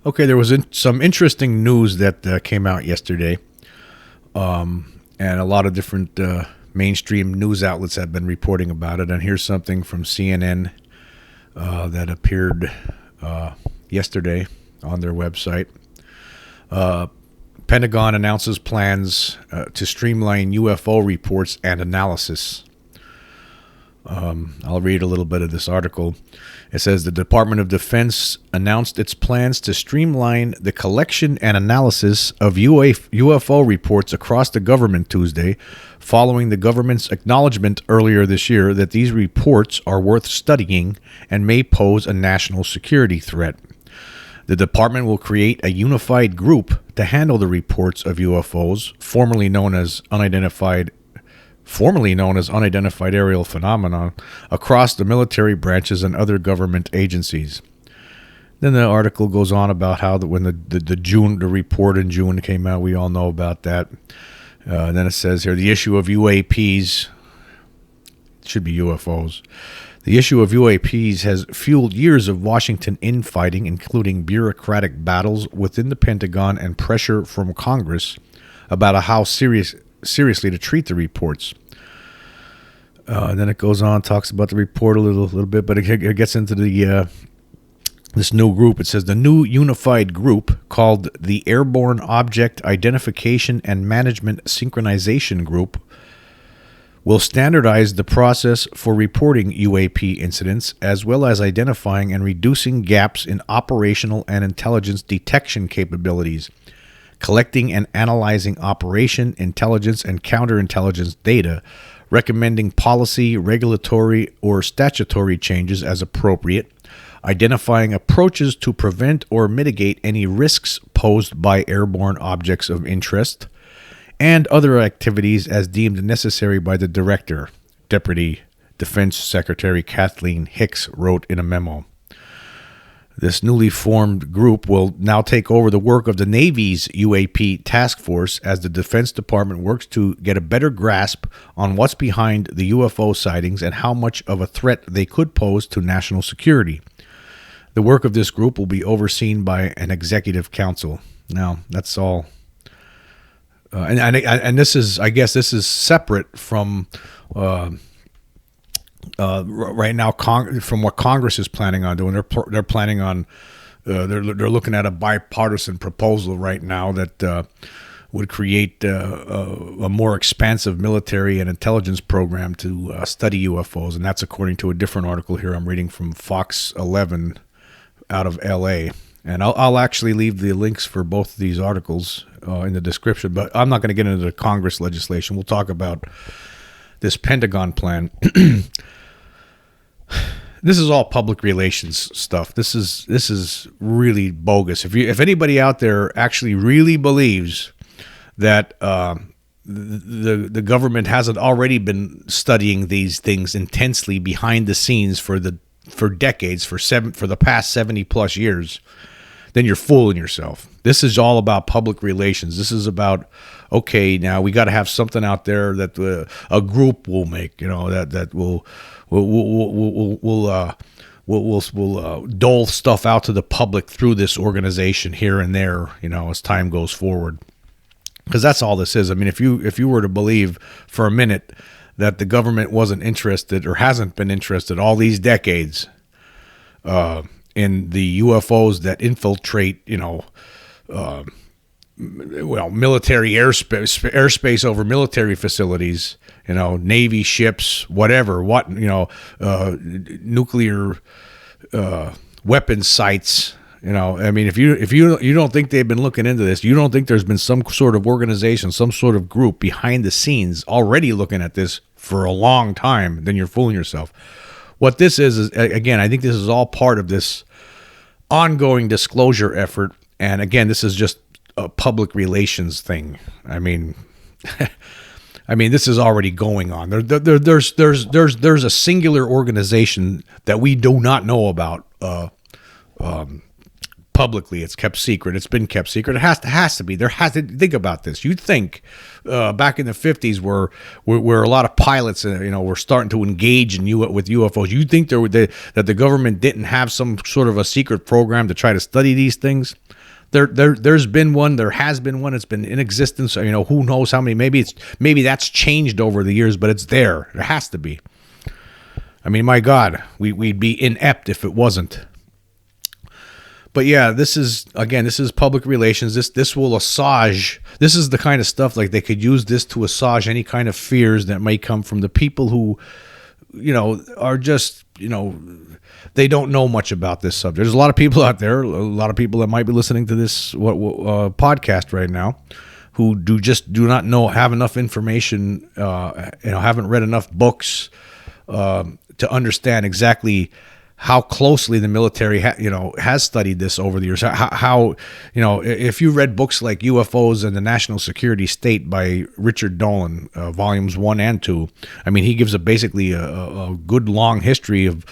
Okay, there was some interesting news that came out yesterday, and a lot of different mainstream news outlets have been reporting about it. And here's something from CNN that appeared yesterday on their website. Pentagon announces plans to streamline UFO reports and analysis. I'll read a little bit of this article. It says the Department of Defense announced its plans to streamline the collection and analysis of UFO reports across the government Tuesday, following the government's acknowledgement earlier this year that these reports are worth studying and may pose a national security threat. The department will create a unified group to handle the reports of UFOs, formerly known as unidentified aerial phenomenon, across the military branches and other government agencies. Then the article goes on about how when the report in June came out, we all know about that. Then it says here, the issue of UAPs, it should be UFOs. The issue of UAPs has fueled years of Washington infighting, including bureaucratic battles within the Pentagon and pressure from Congress about how seriously to treat the reports. And then it goes on, talks about the report a little bit, but it gets into this new group. It says the new unified group, called the Airborne Object Identification and Management Synchronization Group, will standardize the process for reporting UAP incidents, as well as identifying and reducing gaps in operational and intelligence detection capabilities, collecting and analyzing operation, intelligence, and counterintelligence data, recommending policy, regulatory, or statutory changes as appropriate, identifying approaches to prevent or mitigate any risks posed by airborne objects of interest, and other activities as deemed necessary by the Director, Deputy Defense Secretary Kathleen Hicks wrote in a memo. This newly formed group will now take over the work of the Navy's UAP task force as the Defense Department works to get a better grasp on what's behind the UFO sightings and how much of a threat they could pose to national security. The work of this group will be overseen by an executive council. Now, that's all. And this is, I guess, this is separate from right now from what Congress is planning on doing. They're planning on they're looking at a bipartisan proposal right now that would create a more expansive military and intelligence program to study UFOs, and that's according to a different article here I'm reading from Fox 11 out of LA. And I'll actually leave the links for both of these articles in the description, but I'm not going to get into the Congress legislation. We'll talk about this Pentagon plan. This is all public relations stuff. This is really bogus. If anybody out there actually really believes that the government hasn't already been studying these things intensely behind the scenes for decades, for the past 70 plus years, then you're fooling yourself. This is all about public relations. This is about, okay, now we got to have something out there that a group will make, that will dole stuff out to the public through this organization here and there, as time goes forward. Because that's all this is. I mean, if you were to believe for a minute that the government wasn't interested or hasn't been interested all these decades in the UFOs that infiltrate, military airspace over military facilities, Navy ships, whatever, nuclear weapons sites. I mean, if you don't think they've been looking into this, you don't think there's been some sort of organization, some sort of group behind the scenes already looking at this for a long time, then you're fooling yourself. What this is again, I think this is all part of this ongoing disclosure effort. And again, this is just a public relations thing. I mean, this is already going on. There's a singular organization that we do not know about, publicly. It's kept secret. It's been kept secret. It has to be. There has to think about this. You'd think back in the 50s, where a lot of pilots, were starting to engage with UFOs. You'd think that the government didn't have some sort of a secret program to try to study these things. There's been one. There has been one. It's been in existence. Who knows how many? Maybe that's changed over the years, but it's there. There has to be. I mean, my God, we'd be inept if it wasn't. But yeah, this is public relations. This will assuage. This is the kind of stuff, like, they could use this to assuage any kind of fears that may come from the people who, are just, they don't know much about this subject. There's a lot of people out there, a lot of people that might be listening to this podcast right now, who do not know, have enough information, haven't read enough books to understand exactly how closely the military has studied this over the years. How if you read books like UFOs and the National Security State by Richard Dolan, volumes 1 and 2, I mean, he gives basically a good long history of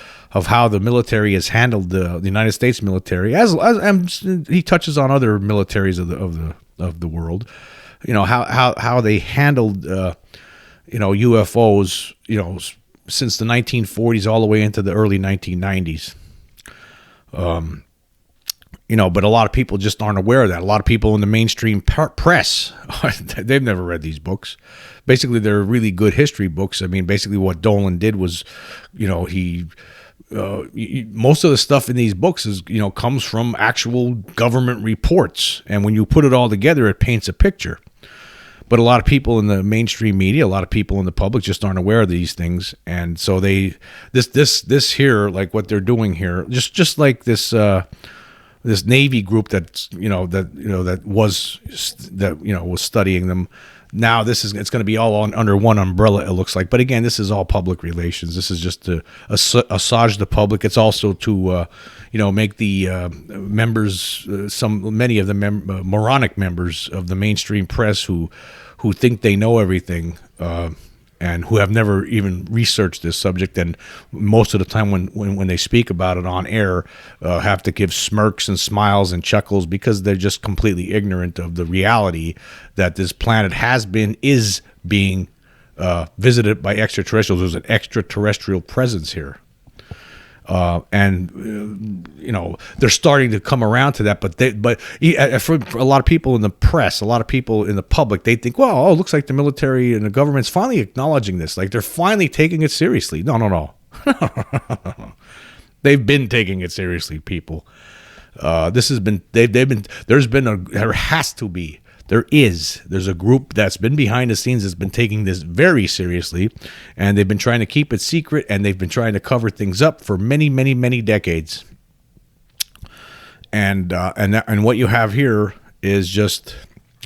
how the military has handled the United States military, as he touches on other militaries of the world, how they handled UFOs, since the 1940s all the way into the early 1990s. But a lot of people just aren't aware of that. A lot of people in the mainstream press, they've never read these books. Basically, they're really good history books. I mean, basically what Dolan did was, most of the stuff in these books is, comes from actual government reports. And when you put it all together, it paints a picture. But a lot of people in the mainstream media, a lot of people in the public just aren't aware of these things, and so this here, like what they're doing here, just like this Navy group that was studying them. Now it's going to be all under one umbrella, it looks like. But again, this is all public relations. This is just to assuage the public. It's also to make the members, many of the moronic members of the mainstream press who think they know everything, and who have never even researched this subject, and most of the time when they speak about it on air, have to give smirks and smiles and chuckles because they're just completely ignorant of the reality that this planet is being visited by extraterrestrials. There's an extraterrestrial presence here. They're starting to come around to that, but for a lot of people in the press, a lot of people in the public, they think, well, it looks like the military and the government's finally acknowledging this, like they're finally taking it seriously. No. They've been taking it seriously, people. There's a group that's been behind the scenes that's been taking this very seriously, and they've been trying to keep it secret, and they've been trying to cover things up for many, many, many decades. And what you have here is just,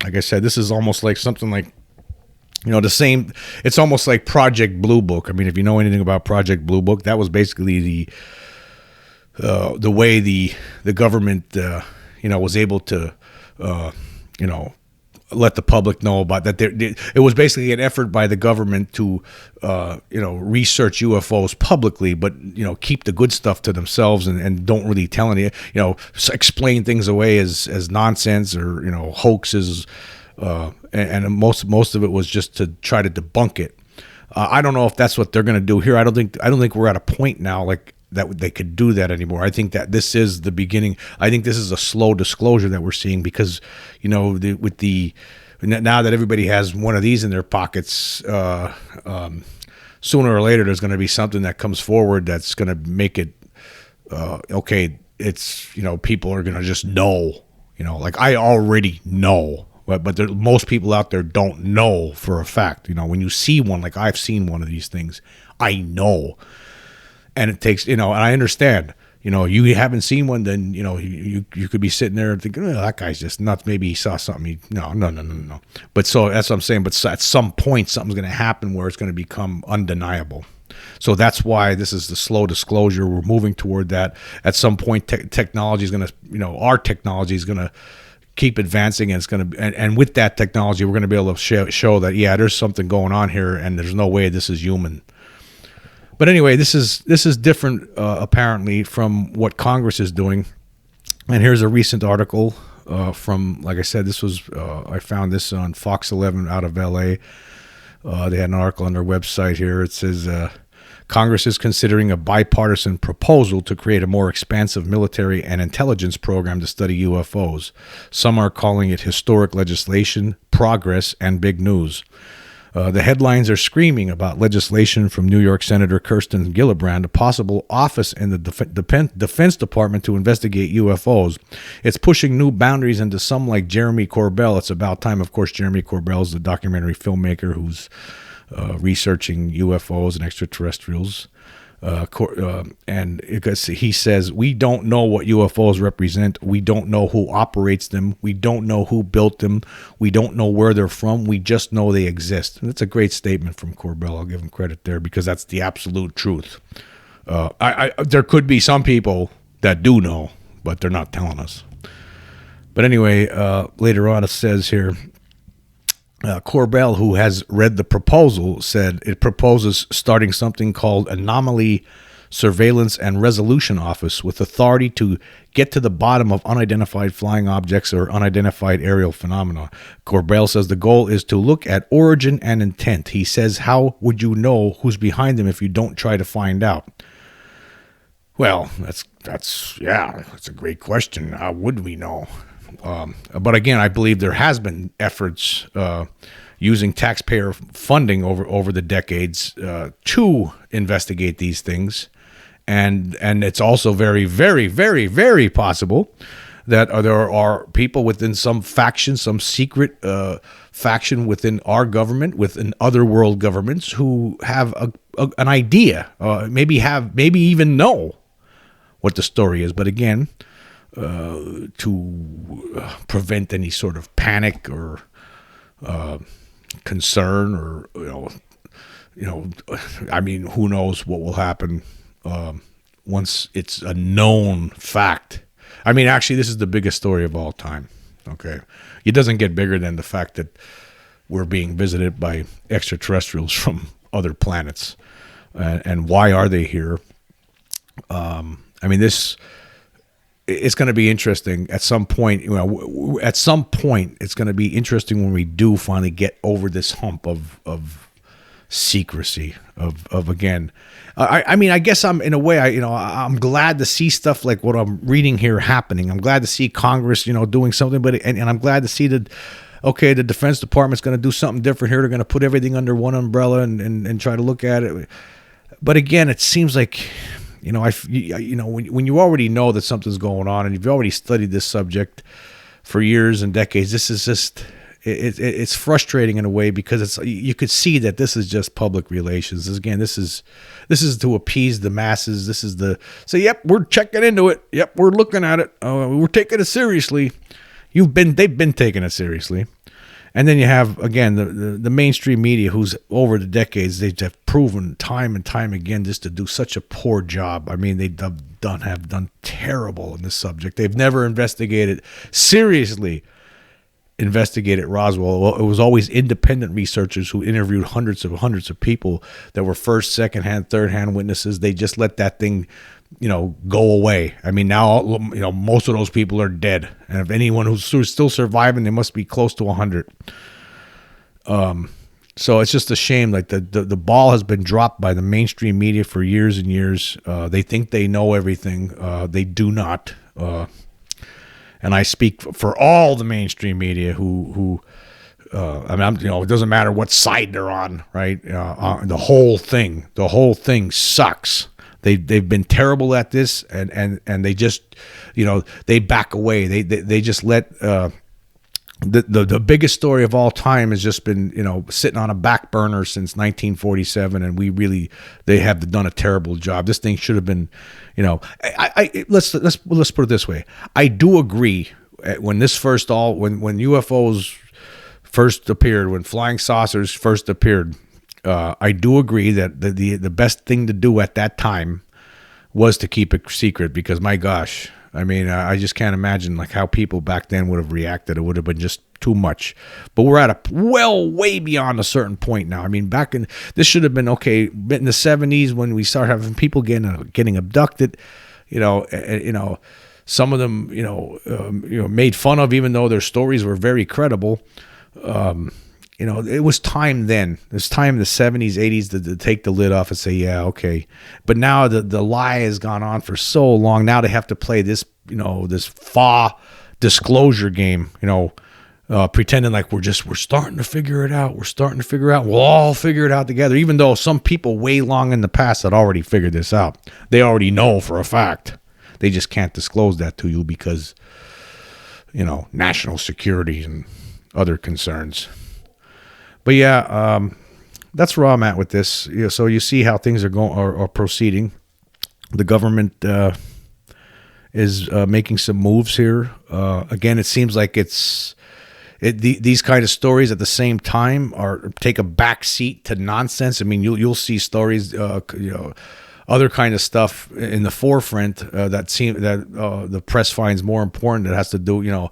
like I said, this is almost like something like, the same. It's almost like Project Blue Book. I mean, if you know anything about Project Blue Book, that was basically the way the government was able to let the public know about that. It was basically an effort by the government to, research UFOs publicly, but, keep the good stuff to themselves and don't really tell any, explain things away as nonsense or, hoaxes. And most of it was just to try to debunk it. I don't know if that's what they're going to do here. I don't think we're at a point now like that they could do that anymore. I think that this is the beginning. I think this is a slow disclosure that we're seeing because, now that everybody has one of these in their pockets, sooner or later there's going to be something that comes forward that's going to make it okay. It's people are going to just know. Like I already know. But most people out there don't know for a fact. When you see one, like I've seen one of these things, I know. And it takes, and I understand, you haven't seen one, then, you could be sitting there thinking, oh, that guy's just nuts. Maybe he saw something. No. But so that's what I'm saying. But at some point, something's going to happen where it's going to become undeniable. So that's why this is the slow disclosure. We're moving toward that. At some point, technology is going to, our technology is going to keep advancing, and it's going to, and with that technology, we're going to be able to show that, yeah, there's something going on here, and there's no way this is human. But anyway, this is different apparently from what Congress is doing. And here's a recent article from, like I said, this was I found this on Fox 11 out of L.A. They had an article on their website here. It says Congress is considering a bipartisan proposal to create a more expansive military and intelligence program to study UFOs. Some are calling it historic legislation, progress, and big news. The headlines are screaming about legislation from New York Senator Kirsten Gillibrand, a possible office in the Defense Department to investigate UFOs. It's pushing new boundaries into some like Jeremy Corbell. It's about time. Of course, Jeremy Corbell is the documentary filmmaker who's researching UFOs and extraterrestrials. And because he says, we don't know what UFOs represent. We don't know who operates them. We don't know who built them. We don't know where they're from. We just know they exist. And that's a great statement from Corbell. I'll give him credit there because that's the absolute truth. There could be some people that do know, but they're not telling us. But anyway, later on it says here, Corbell, who has read the proposal, said it proposes starting something called Anomaly Surveillance and Resolution Office with authority to get to the bottom of unidentified flying objects or unidentified aerial phenomena. Corbell says the goal is to look at origin and intent. He says, how would you know who's behind them if you don't try to find out? Well, that's a great question. How would we know? But again, I believe there has been efforts using taxpayer funding over the decades to investigate these things, and it's also very, very, very, very possible that there are people within some faction, some secret faction within our government, within other world governments, who have an idea, maybe even know what the story is. But again, to prevent any sort of panic or concern, or I mean, who knows what will happen once it's a known fact. I mean, actually, this is the biggest story of all time. Okay, it doesn't get bigger than the fact that we're being visited by extraterrestrials from other planets, and why are they here? I mean, it's going to be interesting at some point. At some point, it's going to be interesting when we do finally get over this hump of secrecy. Of again, I mean, I guess I'm in a way, I'm glad to see stuff like what I'm reading here happening. I'm glad to see Congress, doing something. But and I'm glad to see that. Okay, the Defense Department's going to do something different here. They're going to put everything under one umbrella and try to look at it. But again, it seems like, when you already know that something's going on and you've already studied this subject for years and decades, this is just it's frustrating in a way, because you could see that this is just public relations. This is to appease the masses. This is yep, we're checking into it. Yep, we're looking at it. We're taking it seriously. They've been taking it seriously. And then you have, again, the mainstream media, who's over the decades, they have proven time and time again just to do such a poor job. I mean, they have done terrible in this subject. They've never seriously investigated Roswell. Well, it was always independent researchers who interviewed hundreds of people that were first, second-hand, third-hand witnesses. They just let that thing, go away. I mean, now, most of those people are dead. And if anyone who's still surviving, they must be close to 100. So it's just a shame. Like the ball has been dropped by the mainstream media for years and years. They think they know everything. They do not. And I speak for all the mainstream media who it doesn't matter what side they're on, right? The whole thing sucks. They've been terrible at this, and they just, they back away. They just let the biggest story of all time has just been, sitting on a back burner since 1947, and they have done a terrible job. This thing should have been, let's put it this way. I do agree when UFOs first appeared, when flying saucers first appeared. I do agree that the best thing to do at that time was to keep it secret, because my gosh, I mean, I just can't imagine like how people back then would have reacted. It would have been just too much. But we're at way beyond a certain point now. I mean, this should have been okay in the 70s when we started having people getting abducted. Some of them, made fun of, even though their stories were very credible. It was time then. It's time in the 70s, 80s to take the lid off and say, yeah, okay. But now the lie has gone on for so long. Now they have to play this, this FA disclosure game, pretending like we're starting to figure it out. We're starting to figure out. We'll all figure it out together, even though some people way long in the past had already figured this out. They already know for a fact. They just can't disclose that to you because, national security and other concerns. But yeah, that's where I'm at with this. So you see how things are proceeding. The government is making some moves here. Again, it seems like these kind of stories at the same time take a back seat to nonsense. I mean, you'll see stories, other kind of stuff in the forefront that the press finds more important. That has to do,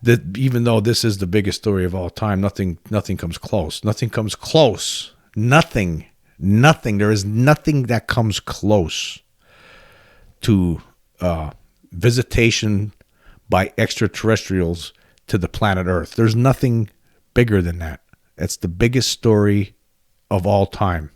that even though this is the biggest story of all time, nothing comes close. Nothing comes close. Nothing. There is nothing that comes close to visitation by extraterrestrials to the planet Earth. There's nothing bigger than that. It's the biggest story of all time.